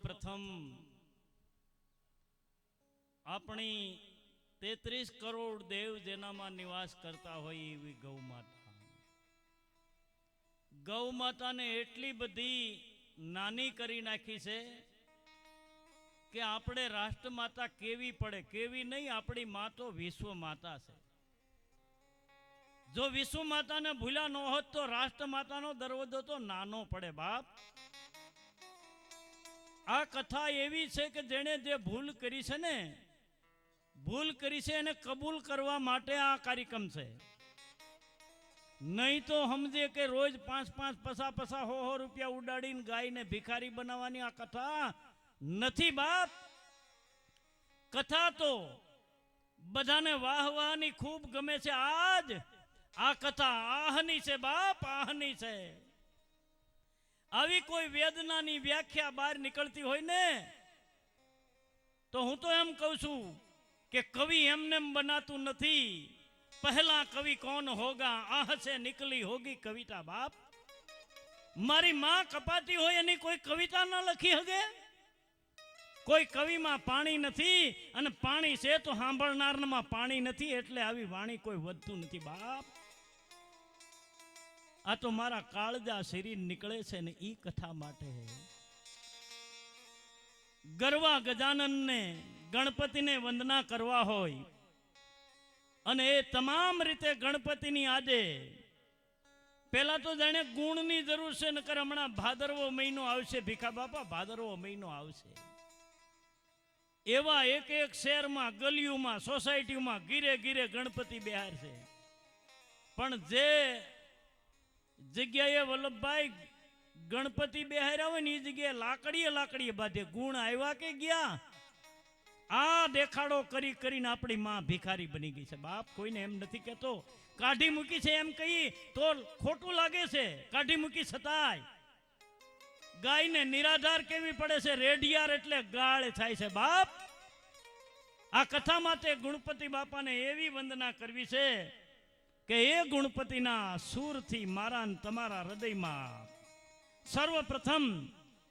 સર્વપ્રથમ આપણી 33 કરોડ દેવ જેનામાં નિવાસ કરતા હોય એવી ગૌ માતાને એટલી બધી નાની કરી નાખી છે કે આપણે રાષ્ટ્રમાતા કેવી પડે, કેવી નહીં, આપણી માં તો વિશ્વ માતા છે. જો વિશ્વ માતાને ભૂલ્યા ન હોત તો રાષ્ટ્રમાતાનો દરવાજો તો નાનો પડે બાપ. આ કથા એવી છે કે જેણે જે ભૂલ કરી છે ને, ભૂલ કરી છે એને કબૂલ કરવા માટે આ કાર્યક્રમ છે. નહીં તો સમજે કે રોજ 5-5 પસા હો રૂપિયા ઉડાડીને ગાયને ભિખારી બનાવવાની આ કથા નથી બાપ. કથા તો બધાને વાહવાની ખૂબ ગમે છે. આજ આ કથા આહની છે બાપ, આહની છે. આવી કોઈ વેદનાની વ્યાખ્યા બહાર નીકળતી હોય ને તો હું તો એમ કહું છું કે કવિ એમને બનાતું નથી. પહેલા કવિ કોણ હોગા, આહ से निकली होगी कविता बाप. મારી માં કપાતી હોય એની કોઈ કવિતા ન લખી હગે. કોઈ કવિમાં પાણી નથી અને પાણી છે તો સાંભળનારમાં પાણી નથી, એટલે આવી વાણી કોઈ વધતું નથી બાપ. આ તો મારા કાળજા શરીર નીકળે છે ને ઈ કથા માટે. ગરવા ગજાનનને ગણપતિને વંદના કરવા હોય અને એ તમામ રીતે ગણપતિની આજે પેલા તો જાણે ગુણની જરૂર છે, નકર હમણાં ભાદરવો મહિનો આવશે ભીખા બાપા, ભાદરવો મહિનો આવશે. એવા એક એક શહેરમાં, ગલીઓમાં, સોસાયટીમાં ગીરે ગીરે ગણપતિ બિહાર છે. પણ જે જગ્યાએ વલ્લભભાઈ ગણપતિ બેહાર્યા હોય ને એ જગ્યાએ લાકડીએ બાંધે. ગુણ આવ્યા કે ગયા? આ દેખાડો કરી કરીને આપણી માં ભિખારી બની ગઈ છે બાપ. કોઈને એમ નથી કહેતો કાઢી મૂકી છે એમ કહી તો ખોટું લાગે છે. કાઢી મૂકી છતાંય ગાયને નિરાધાર કેવી પડે છે, રેડિયાર એટલે ગાળ થાય છે બાપ. આ કથામાં તે ગણપતિ બાપાને એવી વંદના કરવી છે કે એ ગણપતિના સૂરથી મારા ને તમારા હૃદયમાં સર્વપ્રથમ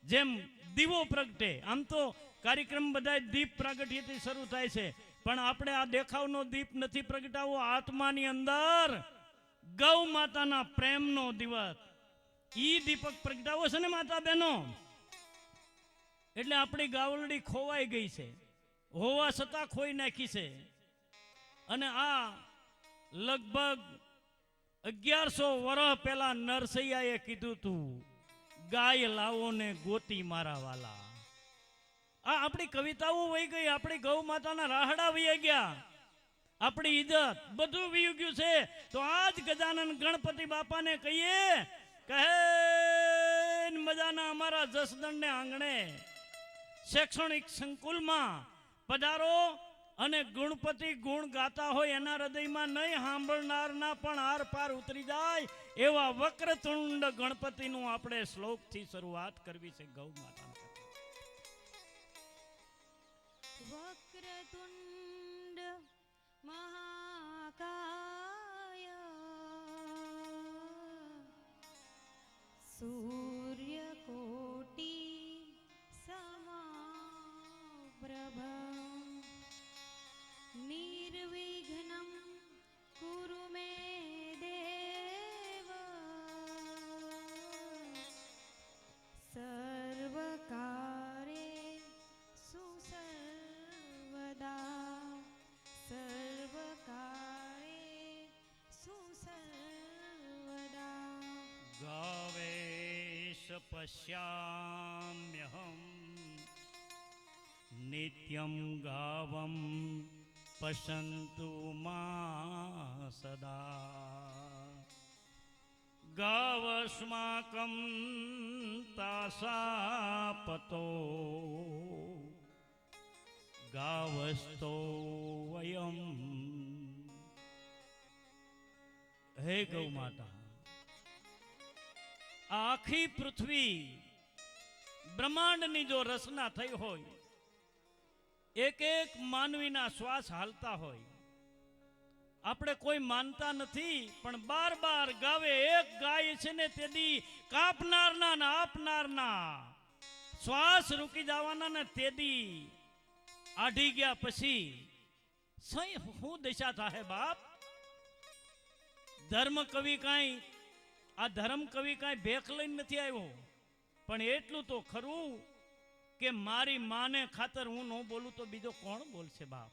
જેમ દીવો પ્રગટે. આમ તો કાર્યક્રમ બધા દીપ પ્રાગટ્યથી શરૂ થાય છે, પણ આપણે આ દેખાવનો દીપ નથી પ્રગટાવવો. આત્માની અંદર ગૌ માતાના પ્રેમનો દિવસ ઈ દીપક પ્રગટાવો છે ને માતા બહેનો. એટલે આપણી ગાવલડી ખોવાઈ ગઈ છે, હોવા છતાં ખોઈ નાખી છે. અને આ લગભગ 1100 વર્ષ પહેલા નરસૈયાએ કીધું તું, ગાય લાવો ને ગોતી મારા વાલા. આ આપણી કવિતાઓ વહી ગઈ, આપણી ગૌ માતાના રાહડા વહી ગયા, આપણી ઇજ્જત બધું વહી ગયું છે. તો આજ ગજાનન ગણપતિ બાપાને કહીએ કહે મજાના અમારા જસદણને આંગણે શૈક્ષણિક સંકુલમાં પધારો અને ગણપતિ ગુણ ગાતા હોય એના હૃદયમાં નહીં, સાંભળનારના પણ આર પાર ઉતરી જાય એવા વક્રતુંડ ગણપતિનું આપણે શ્લોકથી શરૂઆત કરવી છે. ગૌ માતા વક્રતુંડ મહાકાય સૂર્યકોટી સમપ્રભ નિર્વિઘ્નમ કુરુ મે દેવ સર્વકાર્યેષુ સર્વદા સર્વકાર્યેષુ સર્વદા. ગાવેશ પશ્યામ્યહમ નિત્યમ ગાવમ પશંતુ મા સદા. ગાવસ્માકં તાસાપતો ગાવસ્તો વયમ. હે ગૌ માતા, આખી પૃથ્વી બ્રહ્માંડની જો રચના થઈ હોય, એક એક માનવીના શ્વાસ હાલતા હોય, આપણે કોઈ માનતા નથી પણ બાર બાર ગાવે. એક ગાય છે ને તેદી કાપનારના ને આપનારના શ્વાસ રૂકી જવાના ને તેદી આઢી ગયા પછી સહી હું દશા થાય બાપ. ધર્મ કવિ કાંઈ આ ધર્મ કવિ કાંઈ ભેખ લઈને નથી આવ્યો, પણ એટલું તો ખરું કે મારી માને ખાતર હું ન બોલું તો બીજો કોણ બોલશે બાપ.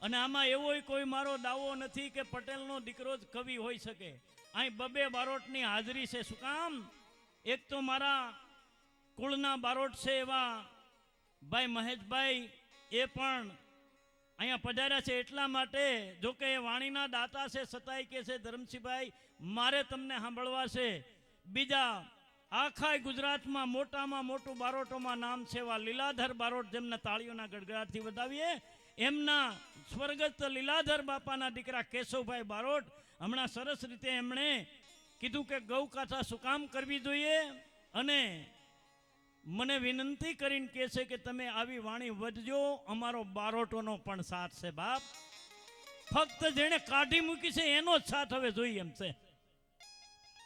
અને આમાં એવો કોઈ મારો દાવો નથી કે પટેલનો દીકરો જ કવિ હોઈ શકે. અહીં બબે બારોટની હાજરી છે. શું કામ? એક તો મારા કુળના બારોટ છે એવા ભાઈ મહેશભાઈ, એ પણ અહીંયા પધાર્યા છે એટલા માટે. જો કે એ વાણીના દાતા છે છતાંય કે છે ધરમસિંહભાઈ મારે તમને સાંભળવા છે. બીજા આખા ગુજરાતમાં મોટામાં મોટું બારોટોમાં નામ છે એવા લીલાધર બારોટ, જેમને તાળીઓના ગડગડાટથી વધાવીએ, એમના સ્વર્ગસ્થ લીલાધર બાપાના દીકરા કેશવભાઈ બારોટ હમણાં સરસ રીતે એમણે કીધું કે ગૌ કથા શું કામ કરવી જોઈએ, અને મને વિનંતી કરીને કહે છે કે તમે આવી વાણી વધજો, અમારો બારોટોનો પણ સાથ છે બાપ. ફક્ત જેણે કાઢી મૂકી છે એનો જ સાથ હવે જોઈએ એમ છે.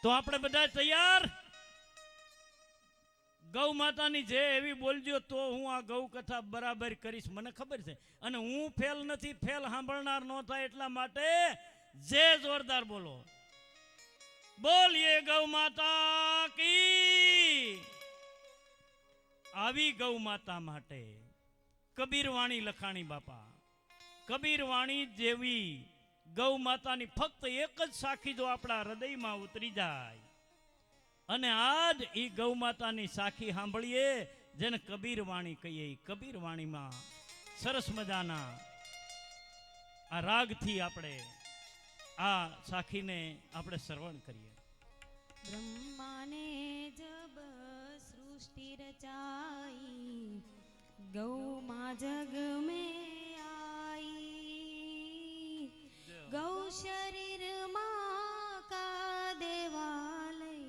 તો આપણે બધા તૈયાર? ગૌ માતાની જે એવી બોલજો તો હું આ ગૌ કથા બરાબર કરીશ, મને ખબર છે. અને હું ફેલ નથી, ફેલ સાંભળનાર ન થાય એટલા માટે જે જોરદાર બોલો. બોલીએ ગૌ માતા કી. આવી ગૌ માતા માટે કબીર વાણી લખાણી બાપા. કબીર વાણી જેવી ગૌ માતાની ફક્ત એક જ સાખી જો આપણા હૃદયમાં ઉતરી જાય, અને આજ એ ગૌ માતાની સાખી સાંભળીએ જેને કબીર વાણી કહીએ. કબીર વાણીમાં સરસ મજાના આ રાગથી આપણે આ સાખીને આપણે શ્રવણ કરીએ. ब्रह्मा ने जब सृष्टि रचाई, गौ माँ जग में आई, गौ शरीर माँ का देवालय,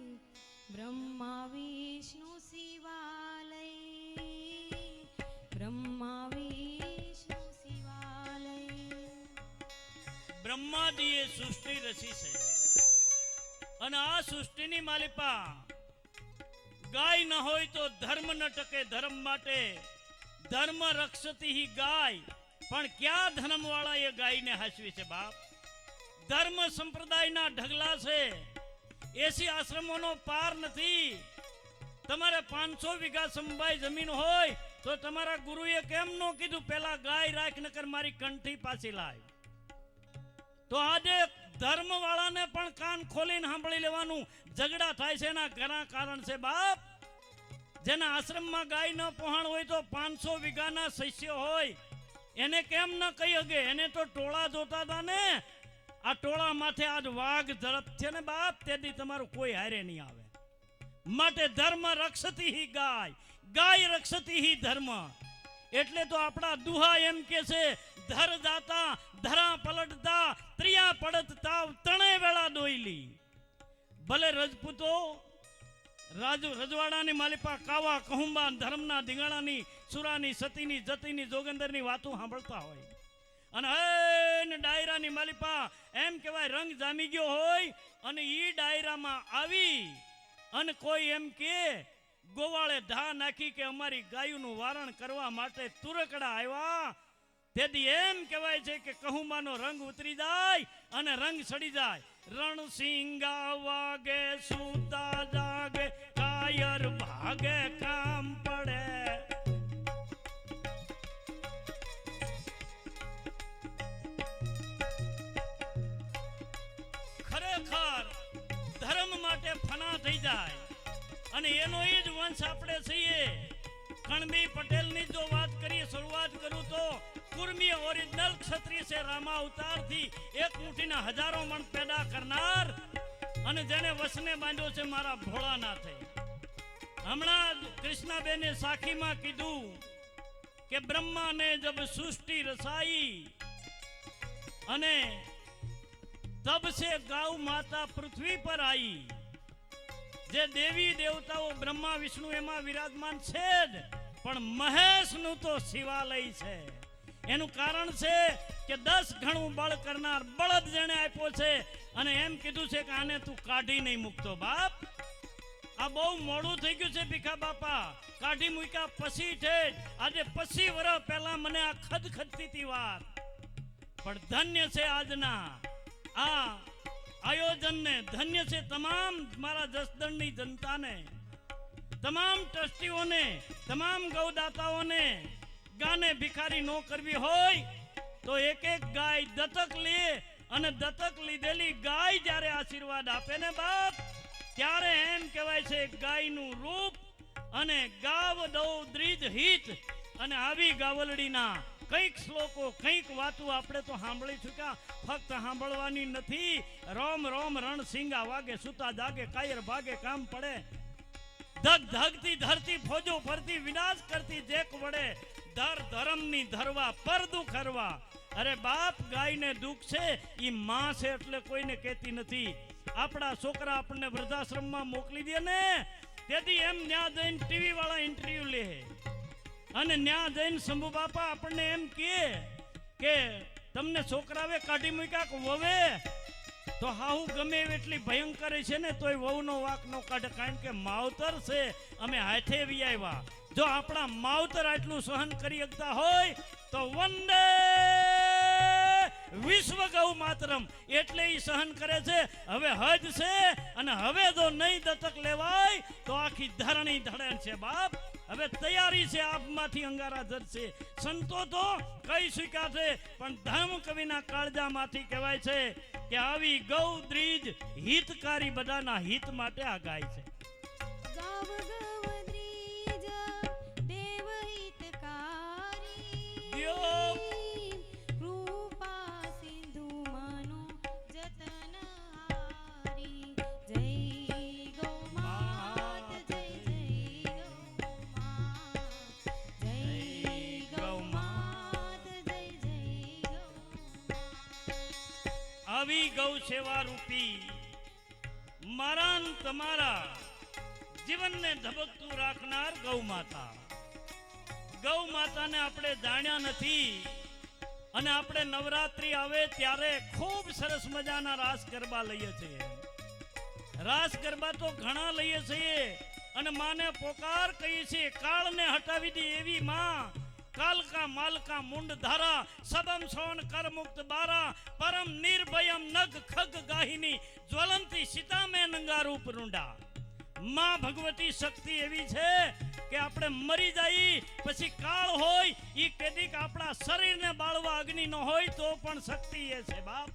ब्रह्मा विष्णु शिवालय, ब्रह्मा विष्णु शिवालय. બ્રહ્માજીએ સૃષ્ટિ રચી છે, અને આ સૃષ્ટિની માલિપા ગાય ન હોય તો ધર્મ ન ટકે. ધર્મ માટે ધર્મ રક્ષતી હી ગાય. પણ ક્યાં ધર્મ વાળા એ ગાયને હાચવી છે બાપ? ધર્મ સંપ્રદાયના ઢગલા છે, 80 આશ્રમોનો પાર નથી. તમારે 500 વીઘા સમબાઈ જમીન હોય તો તમારા ગુરુએ કેમ ન કીધું પેલા ગાય રાખ નકર મારી કંઠી પાછી લાય? તો આજે ધર્મ વાળાને પણ કાન ખોલીને સાંભળી લેવાનું. ઝઘડા થાય છે એના ઘણા કારણ છે બાપ. જેના આશ્રમમાં ગાય ન પહોંચ હોય તો 500 વીઘાના શિષ્ય હોય એને કેમ ન કહી શકે? એને તો ટોળા જોતા હતા ને. આ ટોળા માથે આજ વાઘ ઝડપ છે ને બાપ, તેથી તમારું કોઈ હારે નહીં આવે. માટે ધર્મ રક્ષતી હી ગાય, ગાય રક્ષતી હી ધર્મ. એટલે તો આપણા દુહા એમ કે છે, ધર જાતા ધરા પલટતા ત્રિયા પડત તાવ તણે વેળા દોઈલી. ભલે રજપૂતો રજવાડાની માલિપા કાવા કહુંબા ધર્મના ધીંગાણાની સુરાની સતીની જતીની જોગંદરની વાતો સાંભળતા હોય, અને હે ડાયરાની માલિપા એમ કહેવાય રંગ જામી ગયો હોય, અને ઈ ડાયરામાં આવી અને કોઈ એમ કે ગોવાળે ધા નાખી કે અમારી ગાયોનું વારણ કરવા માટે તુરકડા આવ્યા. તેથી એમ કહેવાય છે કે કહુંબાનો રંગ ઉતરી જાય અને રંગ સડી જાય. રણસિંગા વાગે સૂતા જાગે, કાયર ભાગે કામ પડે. ખરેખર ધર્મ માટે ફના થઈ જાય, અને એનો એ જ વંશ આપણે છીએ. કણબી પટેલની જો વાત કરીએ, શરૂઆત કરું તો કુર્મી ઓરિજિનલ ક્ષત્રિય છે. રામા અવતારથી એક મુઠ્ઠીના હજારો મણ પેદા કરનાર, અને જેને વસને બાંધ્યો છે મારા ભોળાનાથે. હમણાં કૃષ્ણાબેને સાખીમાં કીધું કે બ્રહ્માને જબ સૃષ્ટિ રસાઈ, અને તબ સે ગૌ માતા પૃથ્વી પર आई. જે દેવી દેવતાઓ બ્રહ્મા વિષ્ણુ એમાં વિરાજમાન છે જ, પણ મહેશનું તો શિવાલય છે. એનું કારણ છે કે 10 ગણું બળ કરનાર બળદ જેણે આપ્યો છે, અને એમ કીધું છે કે આને તું કાઢી નહીં મૂકતો બાપ. આ બહુ મોડું થઈ ગયું છે ભીખા બાપા, કાઢી મૂક્યા પછી ઠેઠ આજે 25 વર્ષ પહેલા મને આ ખદખદતી હતી વાત, પણ ધન્ય છે આજના આ આયોજનને, ધન્ય છે તમામ મારા જસદણની જનતાને, તમામ ટ્રસ્ટીઓને, તમામ ગૌદાતાઓને. ગાને ભિખારી નો કરવી હોય તો એક એક ગાય દત્તક લે, અને દત્તક લીધેલી ગાય જ્યારે આશીર્વાદ આપે ને બાપ, ત્યારે એમ કહેવાય છે ગાયનું રૂપ અને ગાવ દો દ્રિજ હિત. અને આવી ગાવલડીના કંઈક શ્લોકો, કંઈક વાતો આપણે તો સાંભળી ચૂક્યા, ફક્ત સાંભળવાની નથી. રોમ રોમ રણસિંગા વાગે, સુતા જાગે, કાયર ભાગે કામ પડે, ધગ ધગતી ધરતી ફોજો ફરતી, વિનાશ કરતી જેક વડે, ધર ધર્મની ધરવા પર દુઃખ હરવા. અરે બાપ, ગાયને દુઃખ છે ઈ માં છે એટલે કોઈને કહેતી નથી. આપણા છોકરા આપણને વૃદ્ધાશ્રમમાં મોકલી દે ને, તેથી એમ ન્યા જઈને ટીવી વાળા ઇન્ટરવ્યુ લે, અને ન્યા જઈને શંભુ બાપા આપણને એમ કે તમને છોકરાવે કાઢી મૂક્યા કે વવે, તો હાહુ ગમે એટલી ભયંકર છે ને તોય વહુનો વાક નો કાઢે, કારણ કે માવતર છે, અમે હાથે વી આવ્યા. જો આપણા માવતર આટલું સહન કરી શકતા હોય તો વંદે વિશ્વ ગૌ માતરમ એટલે ઈ સહન કરે છે. હવે હજ છે, અને હવે જો નહીં દત્તક લેવાય તો આખી ધરણી ધડે છે બાપ. હવે તૈયારી છે, આપમાંથી અંગારા ધરશે. સંતો તો કઈ શીખ્યા છે, પણ ધર્મ કવિના કાળજામાંથી કહેવાય છે કે આવી ગૌ દ્રીજ હિતકારી, બધાના હિત માટે આ ગાય છે. ગાવ ગવ દ્રીજ દેવ હિતકારી, દિયો કૃપા સિંધુ મનો જતન હારી. જય ગૌ માત, જય જય ગૌ માત, જય ગૌ માત, જય જય ગૌ માત. આવી ગૌ સેવા રૂપી મારા ન તમારા જીવનને ધબકતું રાખનાર ગૌ માતા. ગૌ માતાને આપણે જાણ્યા નથી, અને આપણે નવરાત્રી આવે ત્યારે ખૂબ સરસ મજાના રાસ ગરબા લઈએ છીએ. રાસ ગરબા તો ઘણા લઈએ છીએ, અને માને પોકાર કહીએ છીએ. કાળને હટાવી દે એવી માં, કાલકા માલકા મુંડ ધારા, સબમ સોન કર મુક્ત બારા, પરમ નિર્ભયમ નગ ખગ ગાહિની, જ્વલંતી સીતા મેં નંગા રૂપ રૂંડા. માં ભગવતી શક્તિ એવી છે કે આપણે મરી જાય પછી કાળ હોય ઈ કેદીક આપણા શરીરને બાળવા અગ્નિ ન હોય તો પણ શક્તિ એ છે બાપ.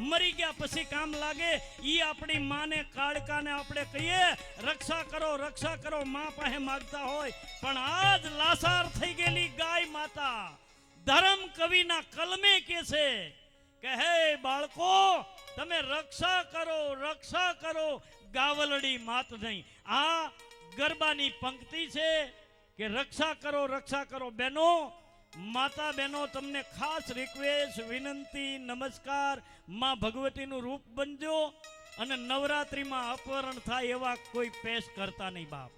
મરી ગયા પછી કામ લાગે. ઈ આપણી માને કાળકાને આપણે કહીએ રક્ષા કરો, રક્ષા કરો, માં પાસે માગતા હોય. પણ આજ લાસાર થઈ ગયેલી ગાય માતા ધર્મ કવિના કલમે કે છે કે હે બાળકો, તમે રક્ષા કરો, રક્ષા કરો, ગાવલડી માત નહીં. આ ગરબાની પંક્તિ છે કે રક્ષા કરો, રક્ષા કરો. બહેનો, માતા બહેનો, તમને ખાસ રિક્વેસ્ટ, વિનંતી, નમસ્કાર, માં ભગવતીનું રૂપ બનજો, અને નવરાત્રિમાં અપહરણ થાય એવા કોઈ પેશ કરતા નહીં બાપ.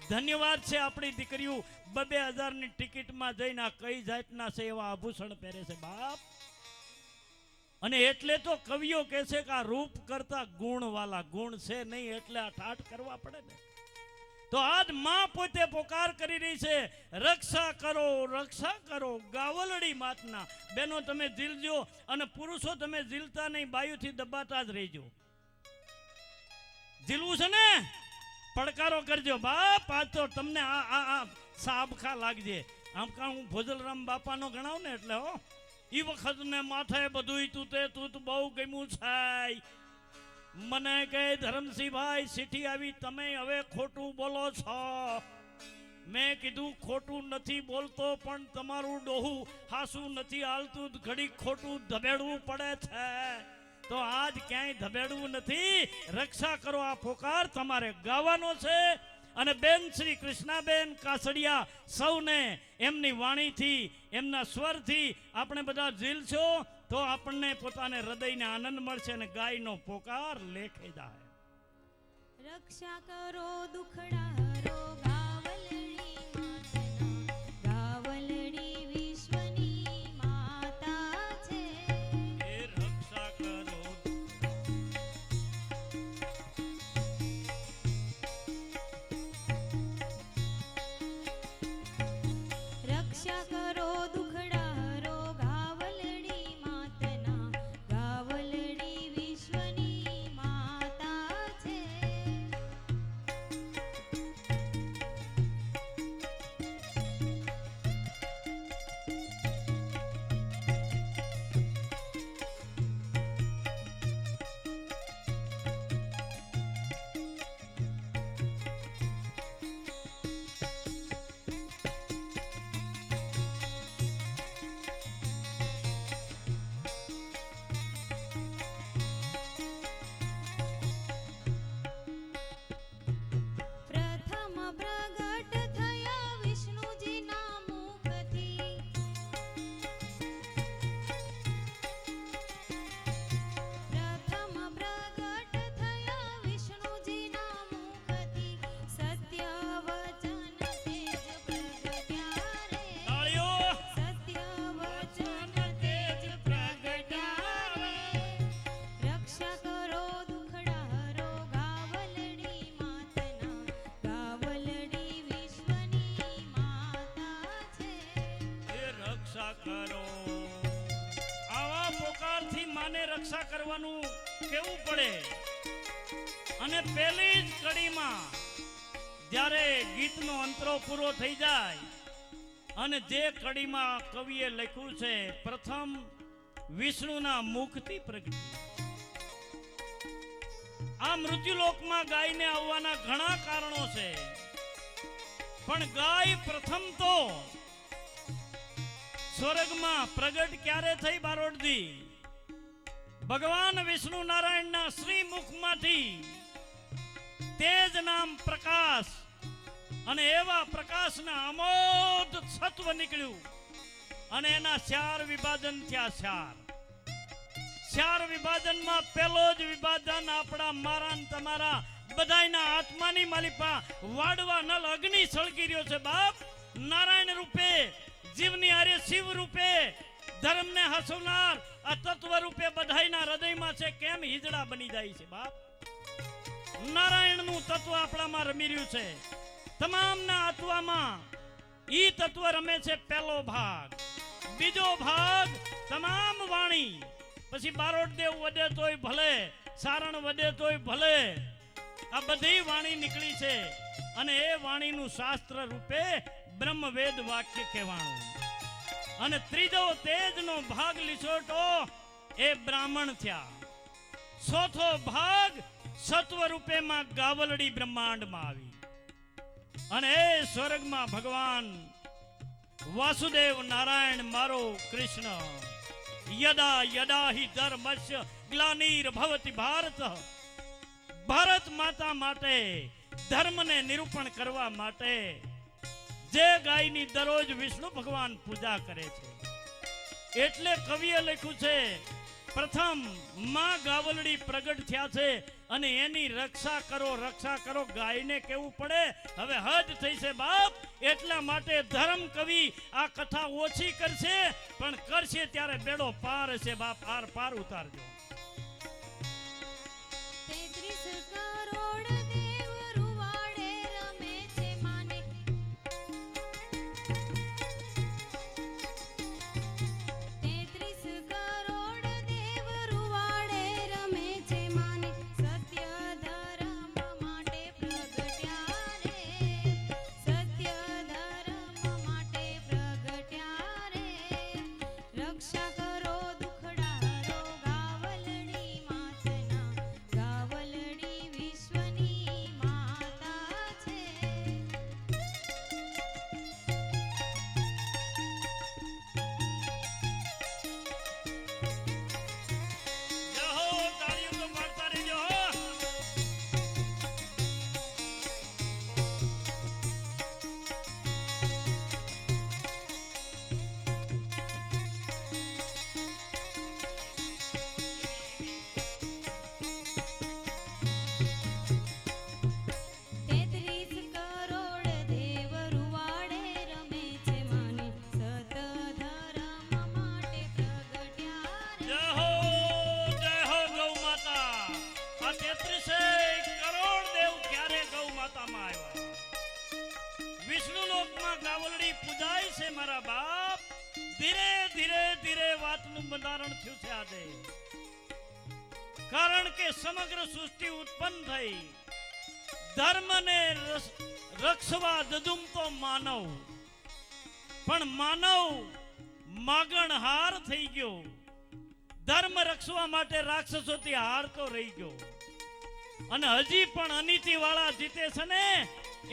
ધન્યવાદ છે આપણી દીકરીઓ 2,000ની ટિકિટમાં જઈને આ કઈ જાતના છે એવા આભૂષણ પહેરે છે બાપ. અને એટલે તો કવિઓ કહે છે કે આ રૂપ કરતા ગુણ વાલા, ગુણ છે નહીં એટલે આ ઠાઠ કરવા પડે ને. તો આજ માં પોતે પોકાર કરી રહી છે, રક્ષા કરો, રક્ષા કરો, ગાવલડી માતના. બહેનો તમે ઝીલજો, અને પુરુષો તમે ઝીલતા નહીં, બાયુથી દબાતા જ રહેજો. ઝીલવું છે ને, પડકારો કરજો બાપ. આજ તો તમને આ સાબખા લાગજે. આમ કા હું ભોજલરામ બાપાનો ગણાવ ને એટલે હો, ઈ વખત ને માથે બધું તું બહુ ગમ્યું છે. મને કહે ધરમસિંહભાઈ સીઠી આવી, તમે હવે ખોટું બોલો છો. મેં કીધું ખોટું નથી બોલતો, પણ તમારું ડોહું હાસું નથી હાલતું, ઘડી ખોટું ધબેડવું પડે છે. તો આજ ક્યાંય ધબેડવું નથી. રક્ષા કરો, આ પોકાર તમારે ગાવાનો છે. અને બેન શ્રી કૃષ્ણાબેન કાસડિયા સૌને એમની વાણીથી, એમના સ્વરથી આપણે બધા ઝીલશો તો આપણને પોતાને હૃદયને આનંદ મળશે, અને ગાયનો પોકાર લેખે જાય. રક્ષા કરો દુખડા હરો, ગાવલડી માતના, ગાવલડી વિશ્વની માતા છે. એ રક્ષા કરો રક્ષા કરો દુખડારો ગાવલડી માતના ગાવલડી વિશ્વની માતા છે. પ્રથમ પ્રગટ થયા વિષ્ણુજીના મુખથી. પ્રથમ પ્રગટ થયા વિષ્ણુજીના મુખથી. સત્ય વચન તેજ પ્રગટ્યા રે. તાળીઓ. સત્ય વચન તેજ પ્રગટ્યા રે. રક્ષા કરો દુખડારો ગાવલડી માતના ગાવલડી વિશ્વની માતા છે. એ રક્ષા કરો. આવા પોકારથી માને રક્ષા કરવાનું કેવું પડે. અને પહેલી જ કડીમાં જ્યારે ગીતનો અંતરો પૂરો થઈ જાય અને જે કડીમાં કવિએ લખ્યું છે પ્રથમ વિષ્ણુના મુખથી પ્રગટી. આ મૃત્યુલોકમાં ગાયને આવવાના ઘણા કારણો છે, પણ ગાય પ્રથમ તો સ્વર્ગમાં પ્રગટ ક્યારે થઈ બારોટજી? ભગવાન વિષ્ણુ નારાયણના શ્રી મુખમાંથી તેજ નામ પ્રકાશ અને એવા પ્રકાશના અમોદ સત્વ નીકળ્યું અને એના 4 વિભાજન થયા. 4 વિભાજનમાં પહેલો જ વિભાજન આપણા મારા ને તમારા બધાયના આત્માની માલિપા વાડવા નલ અગ્નિ સળગી રહ્યો છે બાપ. નારાયણ રૂપે જીવની આરે શિવ રૂપે ધર્મને હસવનાર આ તત્વ રૂપે બધાયના હૃદયમાં છે. કેમ હિજડા બની જાય છે બાપ? નારાયણનું તત્વ આપણામાં રમી રહ્યું છે. તમામના આત્મામાં ઈ તત્વ રમે છે. પહેલો ભાગ. બીજો ભાગ તમામ વાણી. પછી બારોટદેવ વડે તોય ભલે, સારણ વડે તોય ભલે, આ બધી વાણી નીકળી છે અને એ વાણીનું શાસ્ત્ર રૂપે બ્રહ્મવેદ વાક્ય કહેવાનું. અને ત્રીજો તેજનો ભાગ લીસોટો એ બ્રાહ્મણ થયા. ચોથો ભાગ સત્વ રૂપેમાં ગાવલડી બ્રહ્માંડમાં આવી અને એ સ્વર્ગમાં ભગવાન વાસુદેવ નારાયણ મારો કૃષ્ણ યદા યદા હિ ધર્મસ્ય ગ્લાનિર ભવતિ ભારત. ભારત માતા માટે ધર્મને નિરૂપણ કરવા માટે જે ગાયની દરરોજ વિષ્ણુ ભગવાન પૂજા કરે છે. એટલે કવિએ લખ્યું છે પ્રથમ માં ગાવલડી પ્રગટ થયા છે અને એની રક્ષા કરો. ગાયને કેવું પડે હવે હદ થઈ છે બાપ. એટલા માટે ધર્મ કવિ આ કથા ઓછી કરશે, પણ કરશે ત્યારે બેડો પાર હશે બાપ. આર પાર ઉતારજો. 33 કરોડ દેવ રૂવાડે રમે છે માને. 33 કરોડ દેવ રૂવાડે રમે છે માને. સત્ય ધર્મ માટે પ્રગટ્યા રે. સત્ય ધર્મ માટે પ્રગટ્યા રે. રક્ષા કરો દુખડારો ગાવલડી મારા બાપ ધીરે ધીરે ધીરે વાતનું બંધારણ થયું છે આજે. કારણ કે સમગ્ર સૃષ્ટિ ઉત્પન્ન થઈ ધર્મને રક્ષવા દુદુમતો માનવ, પણ માનવ માગણહાર થઈ ગયો. ધર્મ રક્ષવા માટે રાક્ષસોથી હારતો રહી ગયો. અને હજી પણ અનીતિ વાળા જીતે છે ને,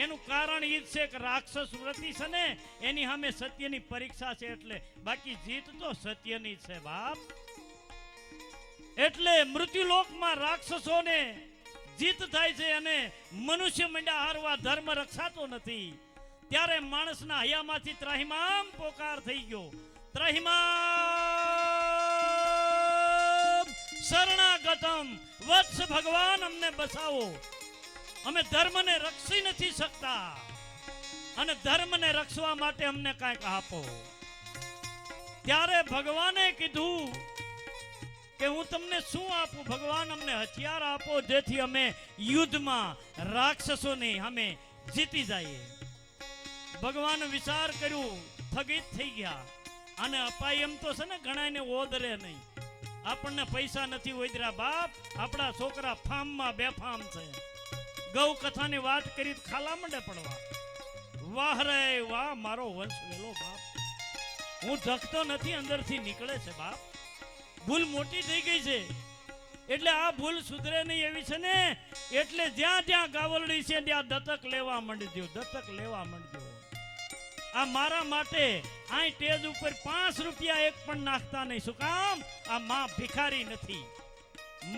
એનું કારણ એ જ છે કે રાક્ષસ વૃત્તિ છે ને એની સામે સત્યની પરીક્ષા છે. એટલે બાકી જીત તો સત્યની છે બાપ. એટલે મૃત્યુલોકમાં રાક્ષસોને જીત થાય છે અને મનુષ્ય મંડા હારવા ધર્મ રક્ષાતો નથી. ત્યારે માણસના હૈયામાંથી ત્રાહિમામ પોકાર થઈ ગયો. ત્રાહિમામ શરણાગતમ વત્સ ભગવાન અમને બસાવો. અમે ધર્મને રક્ષી નથી શકતા અને ધર્મને રક્ષવા માટે અમને કાંઈક આપો. ત્યારે ભગવાને કીધું કે હું તમને શું આપું? ભગવાન અમને હથિયાર આપો જેથી અમે યુદ્ધમાં રાક્ષસોને અમે જીતી જઈએ. ભગવાન વિચાર કર્યું, સ્થગિત થઈ ગયા. અને અપાય એમ તો છે ને ઘણાને ઓદરે નહીં. આપણને પૈસા નથી ઓદર્યા બાપ. આપણા છોકરા ફાર્મમાં બેફામ છે. ગૌ કથાની વાત કરી ખાલા મંડે પડવા. વાહ રે વાહ, મારો વંશ વેલો બાપ. હું ધકતો નથી, અંદરથી નીકળે છે બાપ. ભૂલ મોટી થઈ ગઈ છે એટલે આ ભૂલ સુધરે નહીં એવી છે ને. એટલે જ્યાં જ્યાં ગાવલડી છે ત્યાં દત્તક લેવા માંડજો, દત્તક લેવા માંડજો. આ મારા માટે આ ટેજ ઉપર 5 રૂપિયા એક પણ નાખતા નહીં. શું કામ? આ માં ભિખારી નથી.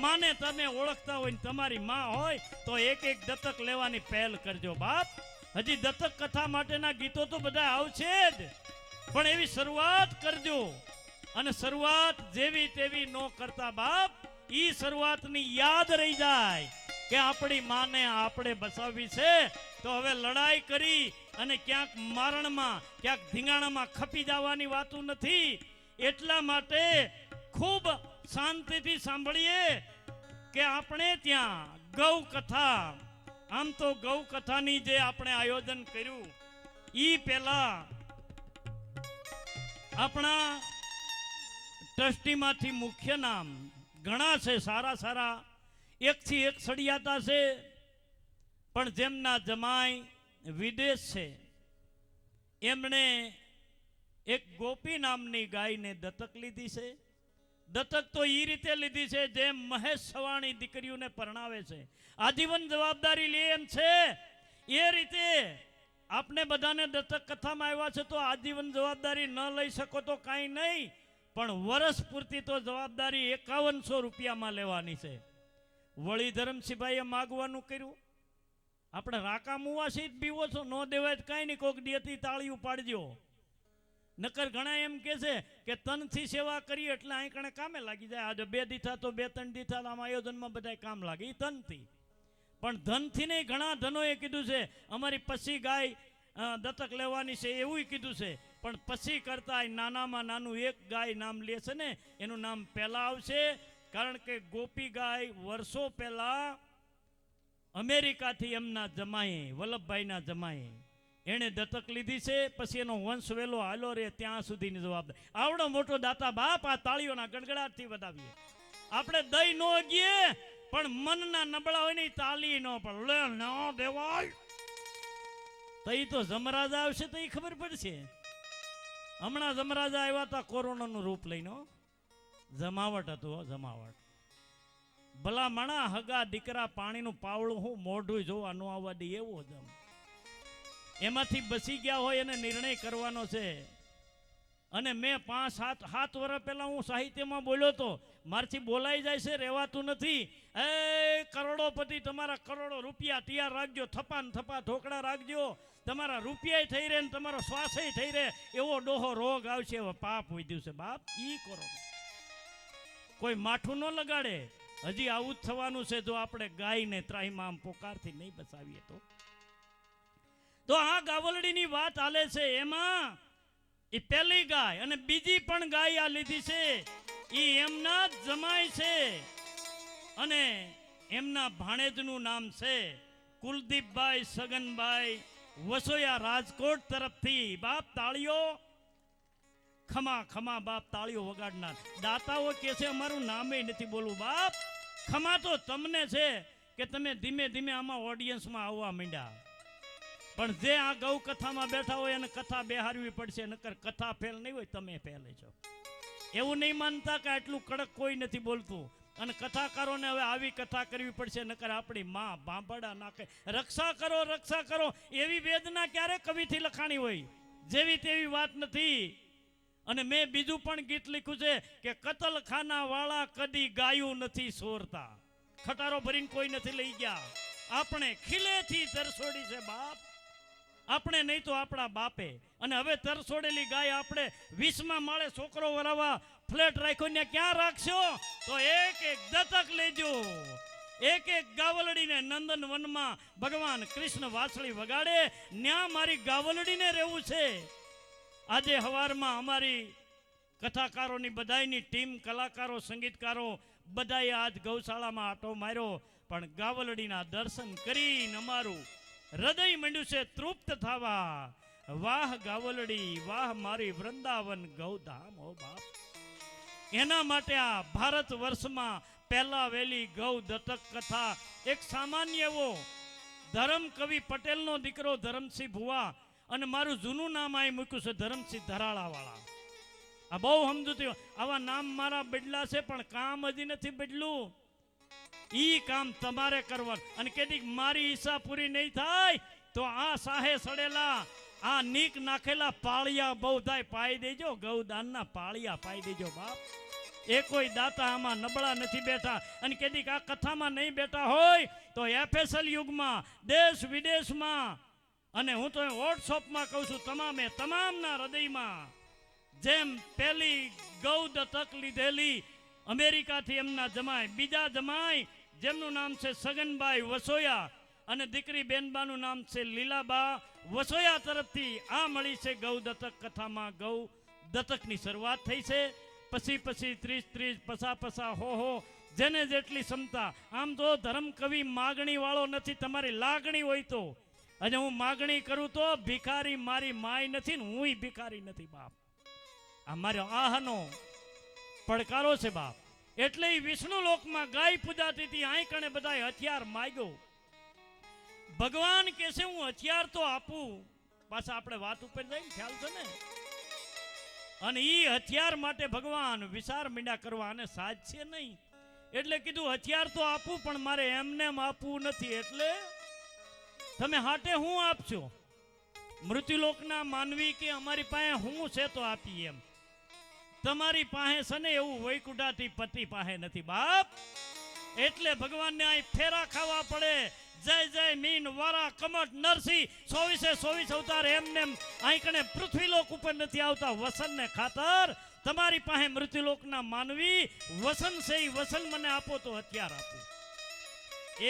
માને તમે ઓળખતા હોય ને તમારી માં હોય તો એક એક દત્તક લેવાની પહેલ કરજો બાપ. હજી દત્તક કથા માટેના ગીતો તો બધા આવશે જ, પણ એવી શરૂઆત કરજો. અને શરૂઆત જેવી તેવી ન કરતા બાપ. ઈ શરૂઆતની યાદ રહી જાય કે આપણી માને આપણે બસાવવી છે. તો હવે લડાઈ કરી અને ક્યાંક મારણમાં ક્યાંક ધીંગાણામાં ખપી જવાની વાતું નથી. એટલા માટે ખૂબ શાંતિથી સાંભળીએ કે આપણે ત્યાં ગૌ કથા, આમ તો ગૌ કથાની જે આપણે આયોજન કર્યું ઈ પહેલા આપણા ટ્રસ્ટીમાંથી મુખ્ય નામ ઘણા છે, સારા સારા, એકથી એક સળિયાતા છે, પણ જેમના જમાઈ વિદેશ છે એમણે એક ગોપી નામની ગાયને દત્તક લીધી છે. દત્તક તો એ રીતે લીધી છે જેમ મહેશ સવાણી દીકરીઓને પરણાવે છે, આજીવન જવાબદારી લે એમ છે. એ રીતે આપણે બધાને દત્તક કથામાં આવ્યા છે તો આજીવન જવાબદારી ન લઈ શકો તો કાંઈ નહીં, પણ વર્ષ પૂરતી તો જવાબદારી 5100 રૂપિયામાં લેવાની છે. વળી ધરમસિંહભાઈએ માગવાનું કર્યું. આપણે રાકા મુવાસી જ બીવો છો, ન દેવાય કાંઈ નહીં, કોક દીથી તાળીયું પાડજો. નકર ઘણા એમ કે છે કે તનથી સેવા કરીએ એટલે અહીં કણે કામે લાગી જાય. આજે 2 દીથા તો 2-3 દીથા આમ આયોજનમાં બધા કામ લાગે, એ તનથી. પણ ધનથી નહીં, ઘણા ધનોએ કીધું છે અમારી પછી ગાય દત્તક લેવાની છે એવું કીધું છે. પણ પછી કરતા નાનામાં નાનું એક ગાય નામ લે છે ને એનું નામ પહેલા આવશે. કારણ કે ગોપી ગાય વર્ષો પહેલા અમેરિકાથી એમના જમાએ, વલ્લભભાઈના જમાએ એણે દત્તક લીધી છે. પછી એનો વંશ વેલો હાલો રે ત્યાં સુધીની જવાબદારી. આવડો મોટો દાતા બાપ આ તાળીઓના ગડગડાટથી વધાવીએ. આપણે દઈ ન ગીએ પણ મનના નબળા હોય ને તાલી ન પડે ન દેવાય. તઈ તો જમરાજા આવશે તો એ ખબર પડશે. હમણાં જમરાજા આવ્યા હતા કોરોનાનું રૂપ લઈને. જમાવટ હતું, જમાવટ. ભલા માણા હગા દીકરા પાણીનું પાવળું હું મોઢું જોવા ન આવવા દે એવો જમ. એમાંથી બસી ગયા હોય એને નિર્ણય કરવાનો છે. અને મેં 5-7 વર્ષ પહેલા હું સાહિત્યમાં બોલ્યો તો, મારથી બોલાઈ જાય છે, રહેવાતું નથી. એ કરોડોપતિ તમારા કરોડો રૂપિયા તૈયાર રાખજો, થપા ને થપા ઢોકળા રાખજો, તમારા રૂપિયા થઈ રહે ને તમારો શ્વાસય થઈ રહે એવો ડોહો રોગ આવશે. હવે પાપ વધ્યું છે બાપ, ઈ કરો. કોઈ માઠું ન લગાડે. હજી આવું જ થવાનું છે જો આપણે ગાયને ત્રાહિમામ પોકારથી નહીં બચાવીએ તો આ ગાવલડીની વાત હાલે છે. એમાં એ પહેલી ગાય અને બીજી પણ ગાય આ લીધી છે એ એમના જ જમાય છે અને એમના ભાણેજનું નામ છે કુલદીપભાઈ સગનભાઈ વસોયા રાજકોટ તરફથી. બાપ તાળીઓ ખમા ખમા બાપ તાળીઓ વગાડનાર. દાતાઓ કે છે અમારું નામે નથી બોલવું બાપ. ખમા તો તમને છે કે તમે ધીમે ધીમે આમાં ઓડિયન્સમાં આવવા માંડ્યા. પણ જે આ ગૌ કથામાં બેઠા હોય એને કથા બેહારવી પડશે, નકર કથા ફેલ નહીં હોય તમે ફેલે છો. એવું નહીં માનતા કે આટલું કડક કોઈ નથી બોલતું. અને કથાકારોને હવે આવી કથા કરવી પડશે, નકર આપણી માં ભાંભડા નાખે. રક્ષા કરો એવી વેદના ક્યારે કવિથી લખાણી હોય? જેવી તેવી વાત નથી. અને મેં બીજું પણ ગીત લખ્યું છે કે કતલખાના વાળા કદી ગાયું નથી સોરતા. ખટારો ભરીને કોઈ નથી લઈ ગયા. આપણે ખીલેથી તરસોડી છે બાપ, આપણે નહીં તો આપણા બાપે. અને હવે તરસોડેલી ગાય આપણે 20મા માળે છોકરો વરાવા ફ્લેટ રાખ્યો ને ક્યાં રાખશો? તો એક એક દત્તક લેજો. એક એક ગાવલડીને નંદન વનમાં ભગવાન કૃષ્ણ વાંસળી વગાડે, ન્યા મારી ગાવલડીને રહેવું છે. આજે હવારમાં અમારી કથાકારોની બધાયની ટીમ, કલાકારો, સંગીતકારો બધાએ આજ ગૌશાળામાં આટો માર્યો. પણ ગાવલડીના દર્શન કરીને અમારું હૃદય મંડ્યું છે તૃપ્ત થવા. વાહ ગાવલડી વાહ મારી વૃંદાવન ગૌધામ હો બાપ. એના માટે આ ભારત વર્ષમાં પહેલા વેલી ગૌ દત્તક કથા એક સામાન્ય એવો ધરમ કવિ પટેલનો દીકરો ધરમસિંહ ભુવા, અને મારું જૂનું નામ અહીં મૂક્યું છે ધરમસિંહ ધરાળાવાળા. આ બહુ સમજૂતી. આવા નામ મારા બદલા છે પણ કામ હજી નથી બદલું. ઈ કામ તમારે કરવાનું. અને કેદીક મારી ઈચ્છા પૂરી નહીં થાય તો આ સાહે સડેલા આ નીક નાખેલા પાળિયા બહુ થાય પાઈ દેજો. ગૌદાનના પાળિયા પાઈ દેજો બાપ. એ કોઈ દાતા આમાં નબળા નથી બેઠા. અને કેદીક આ કથામાં નહીં બેઠા હોય તો એફએસએલ યુગમાં દેશ વિદેશમાં, અને હું તો વોટ્સઅપમાં કહું છું, તમામના હૃદયમાં જેમ પેલી ગૌ દત્તક લીધેલી અમેરિકાથી એમના જમાય, બીજા જમાય જેમનું નામ છે સગનભાઈ વસોયા, અને દીકરી બેનબાનું નામ છે લીલાબા વસોયા તરફથી આ મળી છે ગૌ દત્તક કથામાં. ગૌ દત્તકની શરૂઆત થઈ છે. પછી 30 પસા હો જેને જેટલી ક્ષમતા. આમ તો ધર્મ કવિ માગણી વાળો નથી, તમારી લાગણી હોય તો. અને હું માગણી કરું તો ભિખારી મારી માય નથી ને હું ભિખારી નથી બાપ. આ મારો આહનો પડકારો છે બાપ. એટલે વિષ્ણુ લોકમાં ગાય પૂજાતી હતી, અહીં કણે બધા હથિયાર માગ્યો. ભગવાન કે છે હું હથિયાર તો આપું. પાછા આપણે વાત ઉપર જઈને ખ્યાલ છે ને. અને ઈ હથિયાર માટે ભગવાન વિચાર મીંડા કરવા અને સાજ છે નહીં. એટલે કીધું હથિયાર તો આપું પણ મારે એમને આપવું નથી. એટલે તમે હાટે હું આપશો? મૃત્યુલોકના માનવી કે અમારી પાસે હું છે તો આપી એમ. તમારી પાસે છે ને એવું વૈકુંઠાથી પતિ પાસે નથી બાપ. એટલે ભગવાનને અહીં ફેરા ખાવા પડે. જય જય મીન વારા કમટ નરસિંહ 24 અવતાર એમને અહીં કણે પૃથ્વીલોક ઉપર નથી આવતા વસનને ખાતર. તમારી પાસે મૃત્યુલોકના માનવી વસન છે, વસન મને આપો તો હથિયાર આપું.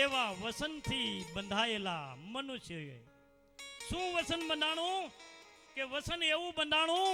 એવા વસનથી બંધાયેલા મનુષ્ય શું વસન બંધાણું કે વસન એવું બંધાણું